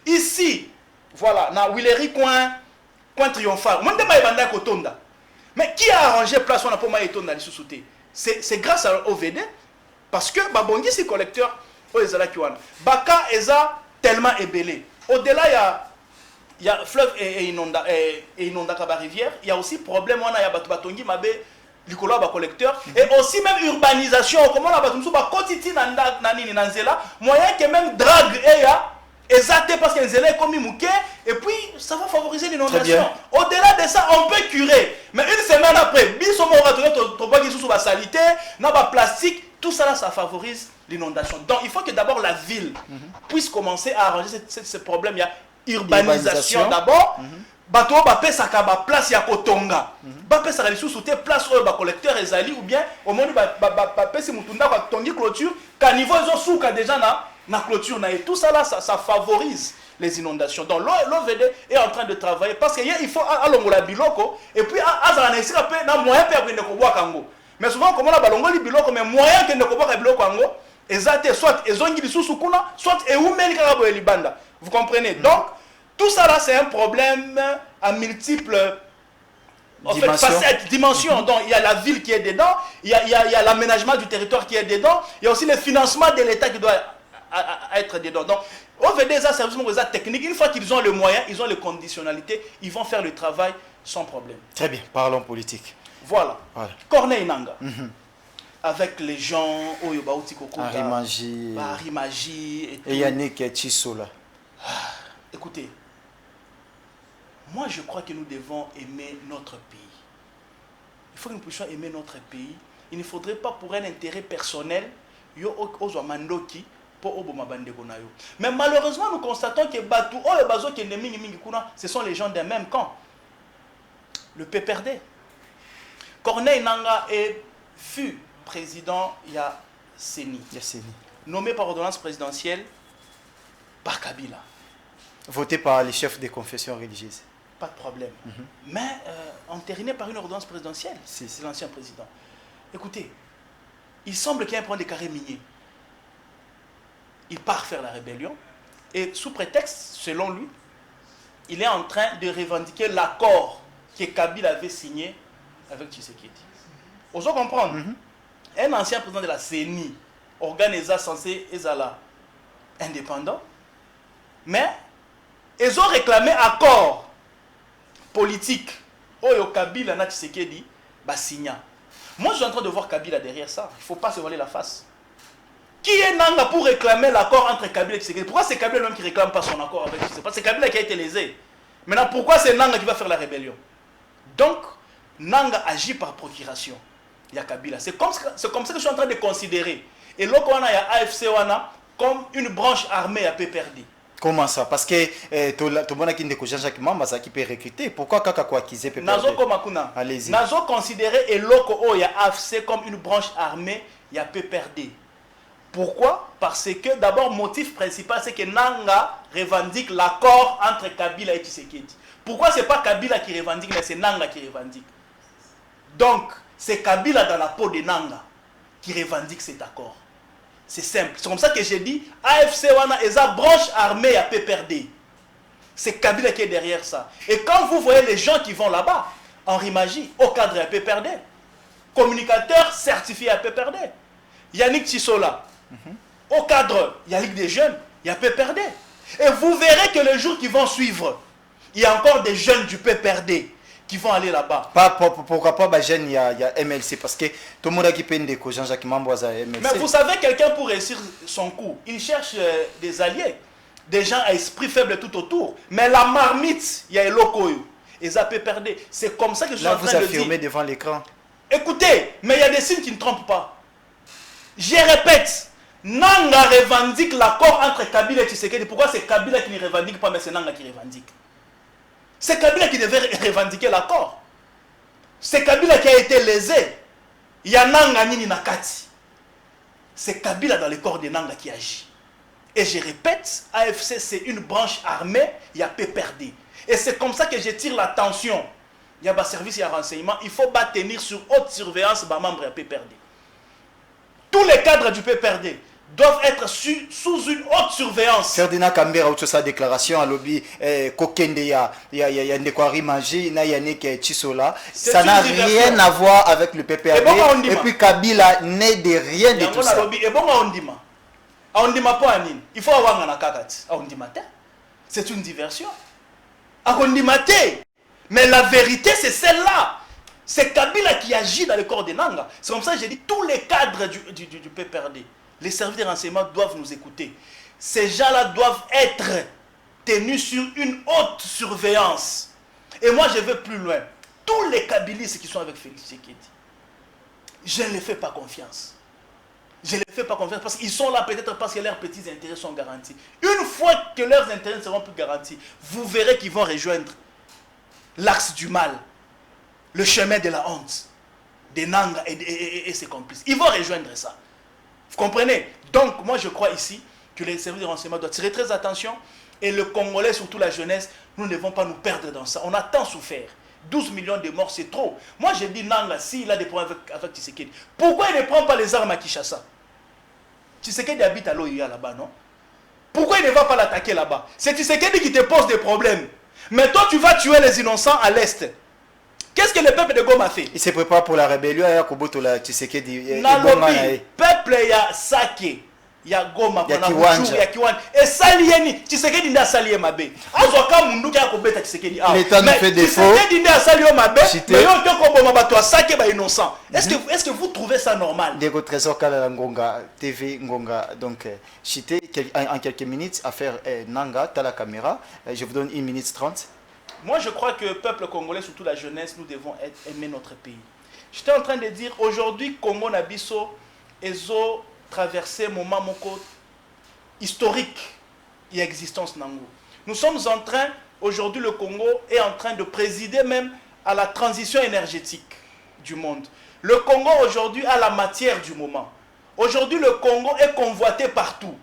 Ici, voilà, na Willery coin triomphal. Moi, je Kotonda. Mais qui a arrangé place on a pour Maïtonda les sous-soutés? C'est grâce à OVD, parce que Babongi c'est collecteur. Baka eza tellement ébélé. Au-delà, il y a fleuve et inonda kaba rivière. Il y a aussi problème, on a ya batongi mabe likolo ba collecteur et aussi même urbanisation. Comment la batumsu ba kotiti nani nanzela, moyen que même drague et ya exacté parce que nzela est comme mouké et puis ça va favoriser l'inondation. Au-delà de ça, on peut curer. Mais une semaine après, biso mo retourner to ba ki sous ba salité, na ba plastique. Tout ça, là, ça favorise l'inondation. Donc, il faut que d'abord la ville puisse commencer à arranger ce problème. Il y a urbanisation d'abord. Bateau, place, il y a Kotonga. Bapé, ça réussit sous tes places, collecteur et zali, ou bien, au moment où si Mutunda, Tongi clôture, qu'à niveau, ils ont sous, déjà, na clôture. Et tout ça, là, ça favorise les inondations. Donc, l'OVD est en train de travailler parce qu'il faut aller la biloko, et puis, à moyen de mais souvent, comme on a balongo li biloko, mais moyen que ne koboka biloko ango, ezate soit ezongi lisusu kuna, soit eumeli karabo elibanda. Vous comprenez? Donc, tout ça là, c'est un problème à multiples dimensions. Donc, il y a la ville qui est dedans, il y a l'aménagement du territoire qui est dedans, il y a aussi le financement de l'État qui doit être dedans. Donc, OVD, ça, c'est un technique. Une fois qu'ils ont les moyens, ils ont les conditionnalités, ils vont faire le travail sans problème. Très bien, parlons politique. Voilà. Corneille Nanga. Avec les gens, Oyobauti Kokoda, Arimagie et Yannick Chisola. Écoutez, moi je crois que nous devons aimer notre pays. Il faut que nous puissions aimer notre pays. Il ne faudrait pas pour un intérêt personnel, mais malheureusement, nous constatons que ce sont les gens d'un même camp. Le PPRD. Corneille Nanga fut président il y a Séni, nommé par ordonnance présidentielle par Kabila. Voté par les chefs des confessions religieuses. Pas de problème. Mais entériné par une ordonnance présidentielle, c'est l'ancien président. Écoutez, il semble qu'il y a un point de carré minier. Il part faire la rébellion et sous prétexte, selon lui, il est en train de revendiquer l'accord que Kabila avait signé avec Tshisekedi. Vous comprendre? Un ancien président de la CENI, organe censé être indépendant, mais ils ont réclamé accord politique. Oyo Kabila na Tshisekedi ba signa. Moi, je suis en train de voir Kabila derrière ça. Il ne faut pas se voiler la face. Qui est Nanga pour réclamer l'accord entre Kabila et Tshisekedi? Pourquoi c'est Kabila même qui ne réclame pas son accord avec Tshisekedi? Parce que c'est Kabila qui a été lésé. Maintenant, pourquoi c'est Nanga qui va faire la rébellion? Donc, Nanga agit par procuration. Il y a Kabila. C'est comme ça que je suis en train de considérer. Et là, on a AFC comme une branche armée à PPRD. Comment ça? Parce que tout le monde qui peut recruter. Pourquoi Kaka quoi qu'ils aient PPRD? Allez-y. Nazo considéré et loko o ya AFC comme une branche armée, il y a PPRD. Pourquoi? Parce que d'abord, motif principal, c'est que Nanga revendique l'accord entre Kabila et Tshisekedi. Pourquoi ce n'est pas Kabila qui revendique, mais c'est Nanga qui revendique? Donc, c'est Kabila dans la peau de Nanga qui revendique cet accord. C'est simple. C'est comme ça que j'ai dit, AFC Wana est la branche armée à PPRD. C'est Kabila qui est derrière ça. Et quand vous voyez les gens qui vont là-bas, Henri Magie, au cadre à PPRD, communicateur certifié à PPRD, Yannick Tissola, au cadre, il y a Ligue des Jeunes, il y a PPRD. Et vous verrez que les jours qui vont suivre, il y a encore des jeunes du PPRD qui vont aller là-bas. Pourquoi pas, bah, jeune, il y a MLC, parce que tout le monde a qui peine de Jean-Jacques Mamboisa MLC. Mais vous savez, quelqu'un pour réussir son coup, il cherche des alliés, des gens à esprit faible tout autour. Mais la marmite, il y a Elokoyo, et ça PPRD. C'est comme ça que je suis là, en train de dire. Là, vous affirmez devant l'écran. Écoutez, mais il y a des signes qui ne trompent pas. Je répète, Nanga revendique l'accord entre Kabila et Tshisekedi. Pourquoi c'est Kabila qui ne revendique pas, mais c'est Nanga qui revendique? C'est Kabila qui devait revendiquer l'accord. C'est Kabila qui a été lésé. Il y a Nanga Nini Nakati. C'est Kabila dans le corps de Nanga qui agit. Et je répète, AFC c'est une branche armée, il y a PPRD. Et c'est comme ça que je tire l'attention. Il y a un service, il y a un renseignement. Il faut pas tenir sur haute surveillance les membres de PPRD. Tous les cadres du PPRD doivent être sous une haute surveillance. Ferdinand Kambera, où sa déclaration à lobby, Kokende, il y a Ndekwari Magie, il y a Yannick Tissola. Ça n'a rien à voir avec le PPRD. Et puis Kabila n'est de rien de tout ça. Et bon, on dit pas il faut avoir un akakati. C'est une diversion. Mais la vérité, c'est celle-là. C'est Kabila qui agit dans le corps des Nanga. C'est comme ça que j'ai dit, tous les cadres du PPRD, les services de renseignement doivent nous écouter. Ces gens-là doivent être tenus sur une haute surveillance. Et moi, je vais plus loin. Tous les Kabilistes qui sont avec Félix Tshisekedi, je ne les fais pas confiance. Je ne les fais pas confiance parce qu'ils sont là peut-être parce que leurs petits intérêts sont garantis. Une fois que leurs intérêts seront plus garantis, vous verrez qu'ils vont rejoindre l'axe du mal, le chemin de la honte, des Nanga et ses complices. Ils vont rejoindre ça. Vous comprenez? Donc, moi, je crois ici que les services de renseignement doivent tirer très attention. Et le Congolais, surtout la jeunesse, nous ne devons pas nous perdre dans ça. On a tant souffert. 12 millions de morts, c'est trop. Moi, je dis Nanga, s'il a des problèmes avec Tshisekedi, pourquoi il ne prend pas les armes à Kinshasa? Tshisekedi habite à l'OIA là-bas, non? Pourquoi il ne va pas l'attaquer là-bas? C'est Tshisekedi qui te pose des problèmes. Mais toi, tu vas tuer les innocents à l'Est. Qu'est-ce que le peuple de Goma a fait? Il se prépare pour la rébellion. Il y a Kobotola Tshisekedi. Le peuple, il y a Sake. Il y a Goma, il y a Kiwanja. Et Salieni, Tshisekedi n'a salié Mabe. Azoka Mundu qui a kobeta Tshisekedi. L'État nous fait défaut. Tshisekedi n'a salié Mabe. Mais yon qui a koboma bato Sake ba innocent. Est-ce que vous trouvez ça normal? Dego Trésor Kala Ngonga, TV Ngonga. Donc, Chité, en quelques minutes, affaire Nanga, t'as la caméra. Je vous donne 1 minute 30. Moi, je crois que le peuple congolais, surtout la jeunesse, nous devons aimer notre pays. J'étais en train de dire, aujourd'hui, Congo Nabiso, Ezo traversé un moment historique et existence Nango. Nous sommes en train, aujourd'hui, le Congo est en train de présider même à la transition énergétique du monde. Le Congo, aujourd'hui, a la matière du moment. Aujourd'hui, le Congo est convoité partout.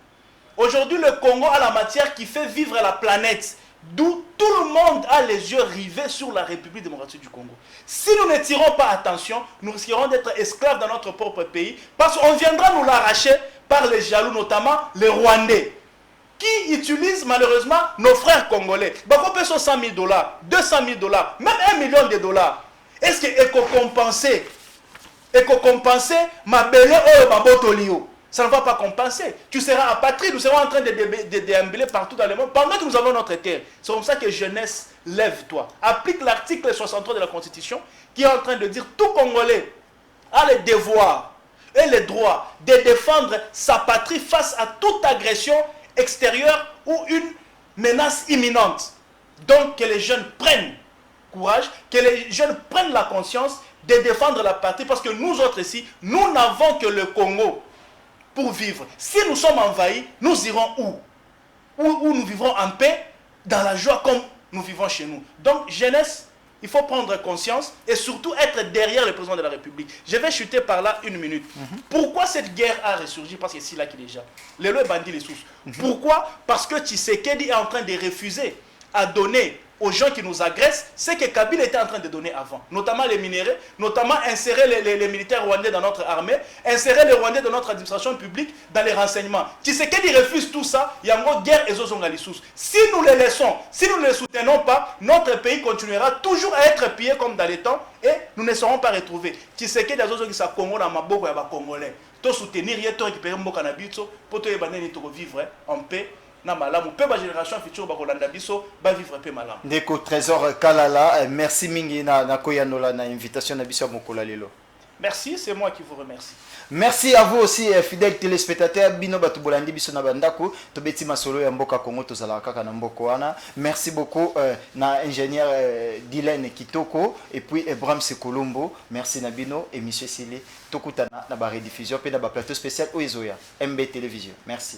Aujourd'hui, le Congo a la matière qui fait vivre la planète. D'où tout le monde a les yeux rivés sur la République démocratique du Congo. Si nous ne tirons pas attention, nous risquerons d'être esclaves dans notre propre pays, parce qu'on viendra nous l'arracher par les jaloux, notamment les Rwandais, qui utilisent malheureusement nos frères congolais. Bako peut 100 000 $, 200 000 $, même $1 million. Est-ce que éco-compenser ma belle babotolio? Ça ne va pas compenser. Tu seras apatride, nous serons en train de déambuler partout dans le monde pendant que nous avons notre terre. C'est comme ça que jeunesse, lève-toi. Applique l'article 63 de la Constitution qui est en train de dire tout Congolais a le devoir et le droit de défendre sa patrie face à toute agression extérieure ou une menace imminente. Donc que les jeunes prennent courage, que les jeunes prennent la conscience de défendre la patrie parce que nous autres ici, nous n'avons que le Congo pour vivre. Si nous sommes envahis, nous irons où? Où nous vivrons en paix, dans la joie comme nous vivons chez nous. Donc, jeunesse, Il faut prendre conscience et surtout être derrière le président de la République. Je vais chuter par là une minute. Pourquoi cette guerre a ressurgi? Parce que c'est là qu'il est déjà. Les lois bandit les sources. Pourquoi? Parce que Tshisekedi est en train de refuser à donner aux gens qui nous agressent ce que Kabila était en train de donner avant, notamment les minéraux, notamment insérer les militaires rwandais dans notre armée, insérer les Rwandais dans notre administration publique, dans les renseignements. Tshisekedi refuse tout ça, il y a une guerre et zozonga les sources. Si nous les laissons, si nous ne les soutenons pas, notre pays continuera toujours à être pillé comme dans les temps et nous ne serons pas retrouvés. Tshisekedi a zozonga sa Congo dans ma boko ya ba Congolais. To soutenir, to récupérer mboka na biso, pour to yebane to vivre en paix. La génération future va vivre peu malam. Ndeko Trésor Kalala, merci mingi na koyanola na invitation na biso mokola lelo. Merci, c'est moi qui vous remercie. Merci à vous aussi, fidèles téléspectateurs. Bino batu bolandi biso na bandako, tobeti masolo ya mboka Kongo tozala kaka na mboko wana. Merci beaucoup na ingénieur Dylan Kitoko et puis Abraham Sekolombo. Merci na bino et monsieur Sili tokutana na ba rediffusion pe na ba plateau spécial Oizoya MB Télévision. Merci.